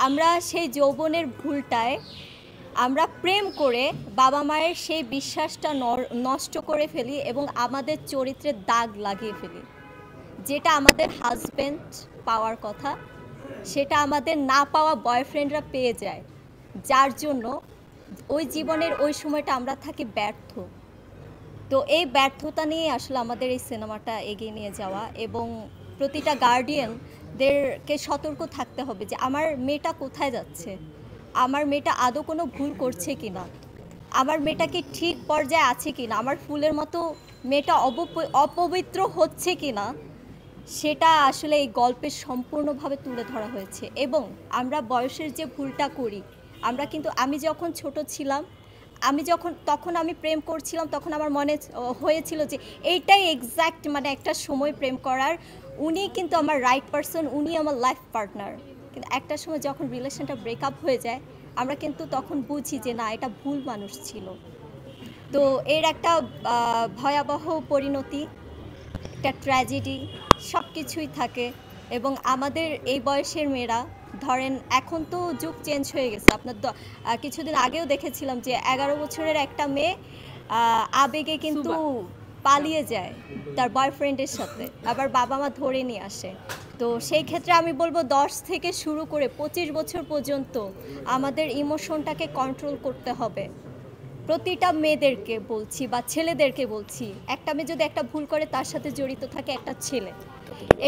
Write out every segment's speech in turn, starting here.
আমরা সেই যৌবনের ভুলটায় আমরা প্রেম করে বাবা মায়ের সেই বিশ্বাসটা নষ্ট করে ফেলি এবং আমাদের চরিত্রে দাগ লাগিয়ে ফেলি। যেটা আমাদের হাজব্যান্ড পাওয়ার কথা সেটা আমাদের না পাওয়া বয়ফ্রেন্ডরা পেয়ে যায়, যার জন্য ওই জীবনের ওই সময়টা আমরা থাকি ব্যর্থ। তো এই ব্যর্থতা নিয়ে আসলে আমাদের এই সিনেমাটা এগিয়ে নিয়ে যাওয়া এবং প্রতিটা গার্ডিয়ানদেরকে সতর্ক থাকতে হবে যে আমার মেয়েটা কোথায় যাচ্ছে, আমার মেয়েটা আদৌ কোনো ভুল করছে কি না, আমার মেয়েটা কি ঠিক পর্যায়ে আছে কি না, আমার ফুলের মতো মেয়েটা অপবিত্র হচ্ছে কি না, সেটা আসলে এই গল্পে সম্পূর্ণভাবে তুলে ধরা হয়েছে। এবং আমরা বয়সের যে ভুলটা করি, আমরা কিন্তু আমি যখন ছোট ছিলাম, তখন আমি প্রেম করছিলাম, তখন আমার মনে হয়েছিল যে এইটাই এক্স্যাক্ট মানে একটা সময় প্রেম করার, উনি কিন্তু আমার রাইট পারসন, উনি আমার লাইফ পার্টনার। কিন্তু একটা সময় যখন রিলেশনটা ব্রেকআপ হয়ে যায়, আমরা কিন্তু তখন বুঝি যে না, এটা ভুল মানুষ ছিল। তো এর একটা ভয়াবহ পরিণতি, একটা ট্র্যাজেডি সব কিছুই থাকে। এবং আমাদের এই বয়সের মেয়েরা ধরেন, এখন তো যুগ চেঞ্জ হয়ে গেছে, আপনার কিছুদিন আগেও দেখেছিলাম যে 11 বছরের একটা মেয়ে আবেগে কিন্তু পালিয়ে যায় তার বয়ফ্রেন্ডের সাথে, আবার বাবা মা ধরে নিয়ে আসে। তো সেই ক্ষেত্রে আমি বলবো 10 থেকে শুরু করে 25 বছর পর্যন্ত আমাদের ইমোশনটাকে কন্ট্রোল করতে হবে। প্রতিটা মেয়েদেরকে বলছি বা ছেলেদেরকে বলছি, একটা মেয়ে যদি একটা ভুল করে তার সাথে জড়িত থাকে একটা ছেলে,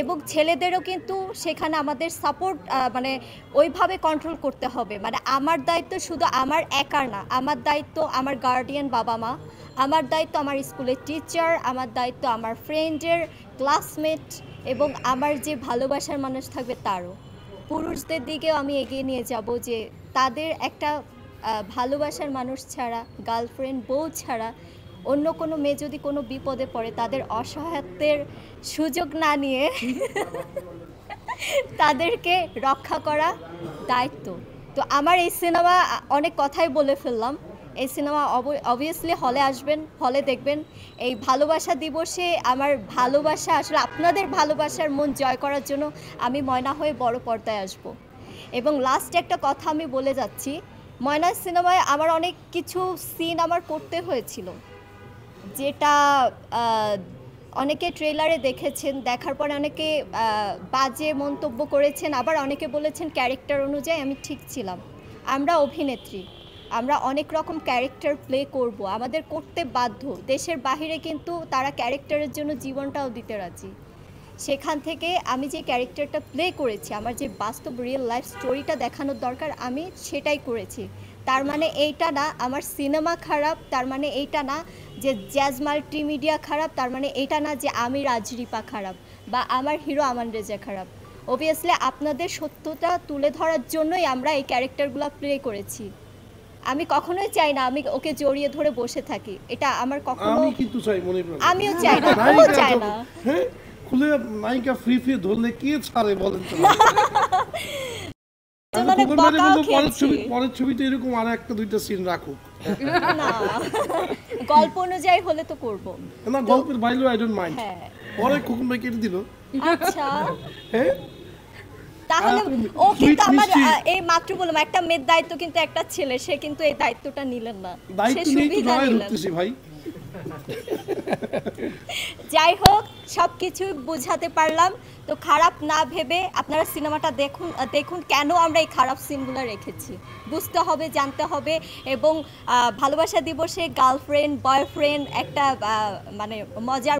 এবং ছেলেদেরও কিন্তু সেখানে আমাদের সাপোর্ট মানে ওইভাবে কন্ট্রোল করতে হবে। মানে আমার দায়িত্ব শুধু আমার একার না, আমার দায়িত্ব আমার গার্ডিয়ান বাবা মা, আমার দায়িত্ব আমার স্কুলের টিচার, আমার দায়িত্ব আমার ফ্রেন্ডের, ক্লাসমেট, এবং আমার যে ভালোবাসার মানুষ থাকবে তারও। পুরুষদের দিকেও আমি এগিয়ে নিয়ে যাব যে তাদের একটা ভালোবাসার মানুষ ছাড়া, গার্লফ্রেন্ড বউ ছাড়া অন্য কোনো মেয়ে যদি কোনো বিপদে পড়ে, তাদের অসহায়ত্বের সুযোগ না নিয়ে তাদেরকে রক্ষা করা দায়িত্ব। তো আমার এই সিনেমা, অনেক কথাই বলে ফেললাম, এই সিনেমা অবভিয়াসলি হলে আসবেন, হলে দেখবেন। এই ভালোবাসা দিবসে আমার ভালোবাসা, আসলে আপনাদের ভালোবাসার মন জয় করার জন্য আমি ময়না হয়ে বড় পর্দায় আসব। এবং লাস্ট একটা কথা আমি বলে যাচ্ছি, ময়না সিনেমায় আমার অনেক কিছু সিন আমার করতে হয়েছিল, যেটা অনেকে ট্রেলারে দেখেছেন, দেখার পরে অনেকে বাজে মন্তব্য করেছেন, আবার অনেকে বলেছেন ক্যারেক্টার অনুযায়ী আমি ঠিক ছিলাম। আমরা অভিনেত্রী, আমরা অনেক রকম ক্যারেক্টার প্লে করব, আমাদের করতে বাধ্য। দেশের বাহিরে কিন্তু তারা ক্যারেক্টারের জন্য জীবনটাও দিতে রাজি। সেখান থেকে আমি যে ক্যারেক্টারটা প্লে করেছি, আমার যে বাস্তব রিয়েল লাইফ স্টোরিটা দেখানোর দরকার, আমি সেটাই করেছি। তার মানে এইটা না আমার সিনেমা খারাপ, তার মানে এইটা না যে জ্যাজ মাল্টিমিডিয়া খারাপ, তার মানে এইটা না যে আমি রাজরিপা খারাপ বা আমার হিরো আমান রেজা খারাপ। অবভিয়াসলি আপনাদের সত্যতা তুলে ধরার জন্যই আমরা এই ক্যারেক্টারগুলো প্লে করেছি। আমি কখনোই চাই না আমি ওকে জড়িয়ে ধরে বসে থাকি, এটা আমার কখনো, আমি কিন্তু চাই মনে প্রাণে। আমিও চাই না, ও চায় না। হ্যাঁ, খুলে নায়িকা ফ্রি ফ্রি ধরলে কে ছাড়ে বলেন তো? পরের ছবিতে এরকম আর একটা দুইটা সিন রাখুক না, গল্প অনুযায়ী হলে তো করব না, গল্পের বাইরেও আই ডোন্ট মাইন্ড। হ্যাঁ, পরে খোকন ভাই কেটে দিল। আচ্ছা হ্যাঁ, তাহলে ও কিন্তু আমার এই মাত্র বললাম একটা মেয়ের দায়িত্ব, কিন্তু একটা ছেলে, সে কিন্তু এই দায়িত্বটা নিলেন না, সে দায়িত্ব নেই তো সুবিধা নয় নিলেন। ঢুকতেছি ভাই। যাই হোক, সব কিছু বোঝাতে পারলাম। তো খারাপ না ভেবে আপনারা সিনেমাটা দেখুন কেন আমরা এই খারাপ সিনগুলো রেখেছি, বুঝতে হবে, জানতে হবে। এবং ভালোবাসা দিবসে গার্লফ্রেন্ড বয়ফ্রেন্ড একটা মানে মজার